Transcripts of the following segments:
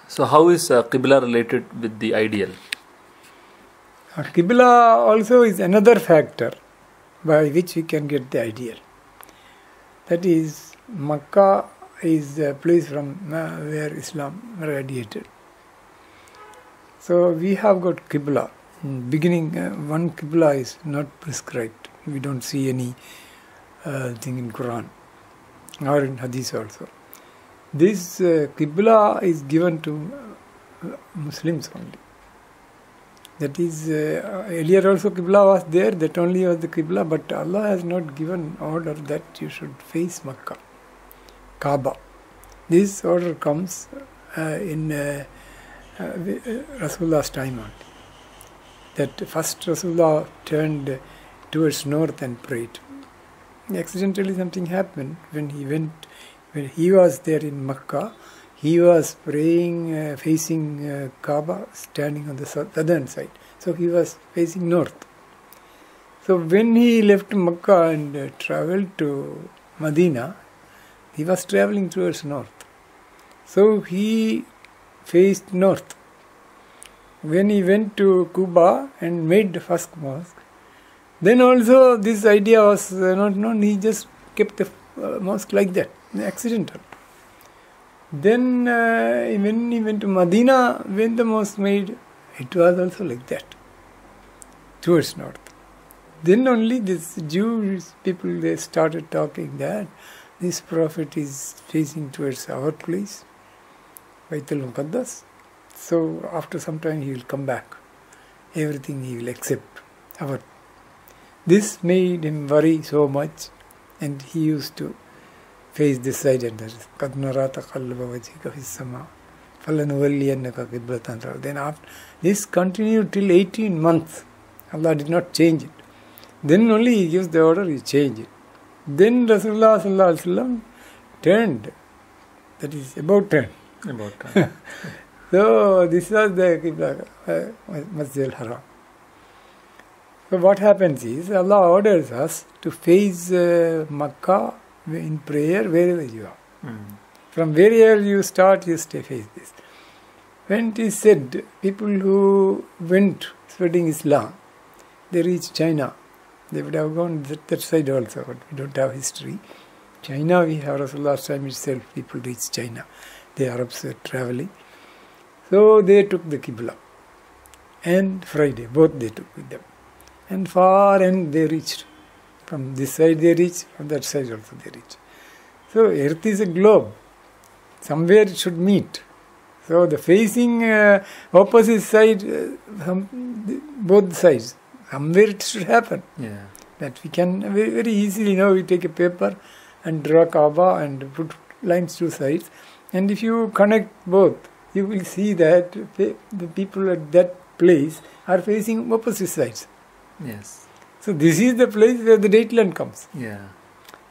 So how is Qibla related with the IDL? Qibla also is another factor by which we can get the IDL. That is, Makkah is a place from where Islam radiated. So we have got Qibla. In beginning, one Qibla is not prescribed. We don't see any thing in Quran or in Hadith also. This Qibla is given to Muslims only. That is, earlier also Qibla was there, that only was the Qibla, but Allah has not given order that you should face Makkah, Kaaba. This order comes in Rasulullah's time only. That first Rasulullah turned towards north and prayed. Accidentally something happened when he was there in Makkah. He was praying facing Kaaba, standing on the southern side. So he was facing north. So when he left Makkah and travelled to Medina, he was travelling towards north. So he faced north. When he went to Quba and made the first mosque, then also this idea was not known. He just kept the mosque like that, accidental. Then when he went to Medina, when the mosque made, it was also like that, towards north. Then only this Jewish people, they started talking that this prophet is facing towards our place, Baitul Muqaddas. So after some time he will come back. Everything he will accept. This made him worry so much, and he used to face this side and that is قَدْ نَرَى تَقَلُّبَ وَجْهِكَ فِي السَّمَاءِ فَلَنُوَلِّيَنَّكَ قِبْلَةً تَرْضَاهَا. Then after this continued till 18 months. Allah did not change it. Then only he gives the order, he changed it. Then Rasulullah sallallahu alaihi wasallam turned. That is about turn. So this was the Qibla, Masjid al-Haram. So what happens is, Allah orders us to face Makkah in prayer wherever you are. From wherever you start, you stay face this. When it is said, people who went spreading Islam, they reached China. They would have gone that side also, but we don't have history. China, we have Rasulullah's time itself, people reached China. The Arabs were traveling. So they took the Qibla. And Friday, both they took with them. And far end they reached. From this side they reached, from that side also they reached. So earth is a globe. Somewhere it should meet. So the facing opposite side, both sides, somewhere it should happen. Yeah. That we can very, very easily now we take a paper and draw Kaaba and put lines two sides. And if you connect both, you will see that the people at that place are facing opposite sides. Yes. So this is the place where the dateline comes. Yeah.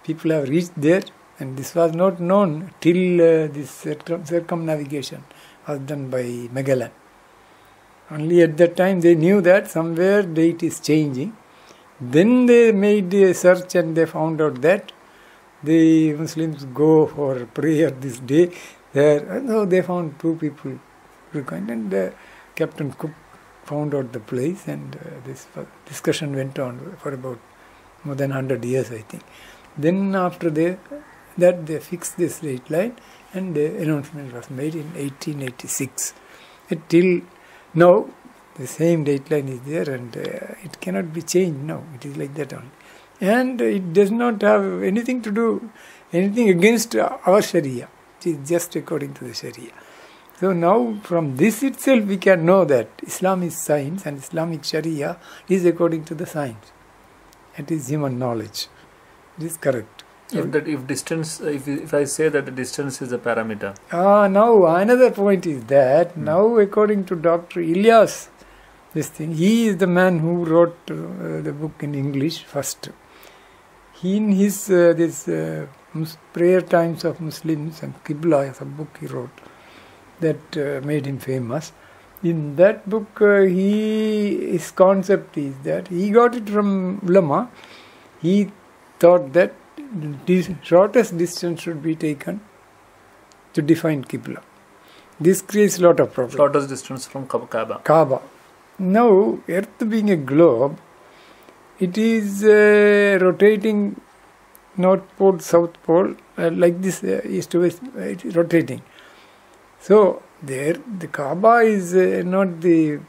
People have reached there, and this was not known till this circumnavigation was done by Magellan. Only at that time they knew that somewhere date is changing. Then they made a search and they found out that the Muslims go for prayer this day. There, so they found two people, and Captain Cook found out the place, and this discussion went on for about more than 100 years, I think. Then after they fixed this date line, and the announcement was made in 1886. Till now, the same date line is there, and it cannot be changed now. It is like that only. And it does not have anything to do, anything against our Sharia. It is just according to the Sharia. So now from this itself we can know that Islam is science and Islamic Sharia is according to the science. It is human knowledge. It is correct. If I say that the distance is a parameter. Now another point is that now according to Dr. Ilyas, he is the man who wrote the book in English first. He in his Prayer Times of Muslims and Qibla is a book he wrote that made him famous. In that book, his concept is that he got it from ulama. He thought that the shortest distance should be taken to define Qibla. This creates a lot of problems. Shortest distance from Kaaba. Kaaba. Now, Earth being a globe, it is rotating North Pole, South Pole, like this, east to west, it is rotating. So, there, the Kaaba is not the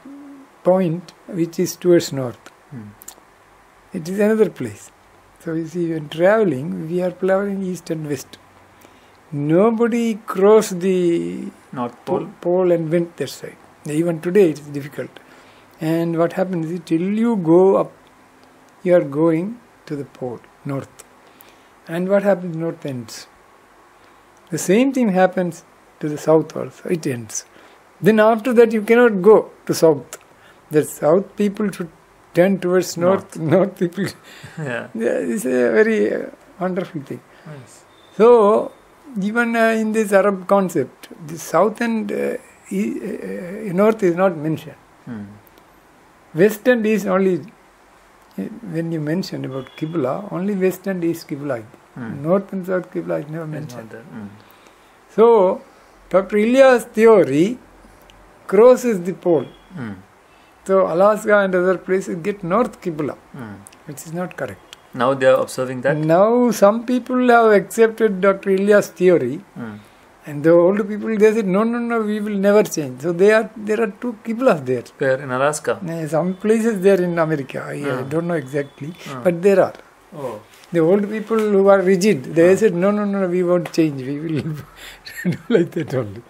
point which is towards north. It is another place. So, you see, when traveling, we are traveling east and west. Nobody crossed the North Pole. Pole and went that side. Even today, it is difficult. And what happens is, till you go up, you are going to the pole, north. And what happens, north ends. The same thing happens to the south also, it ends. Then after that you cannot go to south. The south people should turn towards north people. Yeah. It's a very wonderful thing. Nice. So, even in this Arab concept, the south and north is not mentioned. West and east only, when you mention about Qibla, only west and east Qibla. North and south Qibla is never mentioned. So, Dr. Ilya's theory crosses the pole. So, Alaska and other places get north Qibla, which is not correct. Now they are observing that? Now, some people have accepted Dr. Ilya's theory, and the old people, they said, no, we will never change. So, there are two Qiblas there. Where? In Alaska? Some places there in America, I don't know exactly, but there are. Oh. The old people who are rigid, they said, no, we won't change, we will do like that only.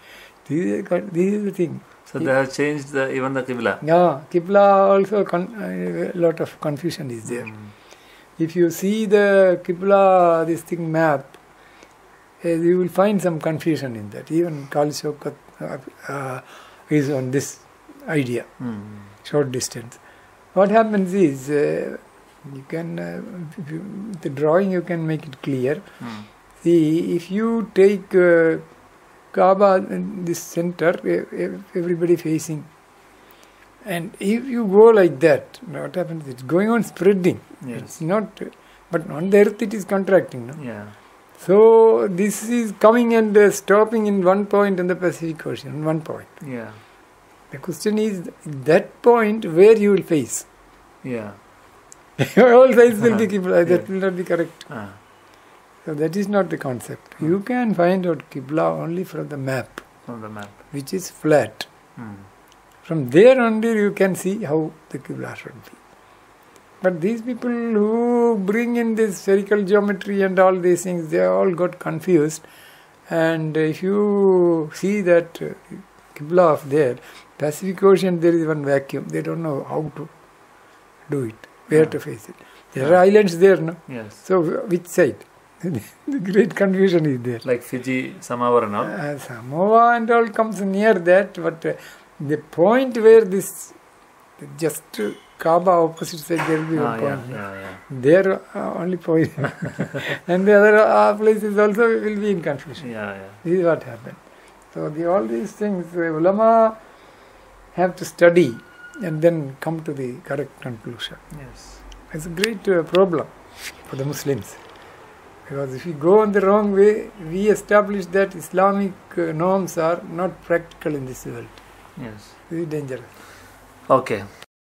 This is the thing. So they have changed even the Qibla? Yeah, Qibla also, a lot of confusion is there. If you see the Qibla, this thing map, you will find some confusion in that. Even Kal Shaukat is on this idea, short distance. What happens is, you can, the drawing you can make it clear. See, if you take Kaaba in this center, everybody facing, and if you go like that, what happens? It's going on spreading. Yes. It's not, but on the earth it is contracting. No? Yeah. So this is coming and stopping in one point in the Pacific Ocean, one point. Yeah. The question is, that point where you will face. Yeah. All sides will be Qibla, that will not be correct. So that is not the concept. You can find out Qibla only from the map. From the map. Which is flat. From there only you can see how the Qibla should be. But these people who bring in this spherical geometry and all these things, they all got confused. And if you see that Qibla of there, Pacific Ocean, there is one vacuum. They don't know how to do it, where to face it. There are islands there, no? Yes. So which side? The great confusion is there. Like Fiji, Samoa and all? Samoa and all comes near that, but the point where this just Kaaba opposite side, there will be one point. There only point. And the other places also will be in confusion. This is what happened. So all these things, ulama have to study and then come to the correct conclusion. Yes. It's a great problem for the Muslims. Because if we go on the wrong way, we establish that Islamic norms are not practical in this world. Yes. Very dangerous. Okay.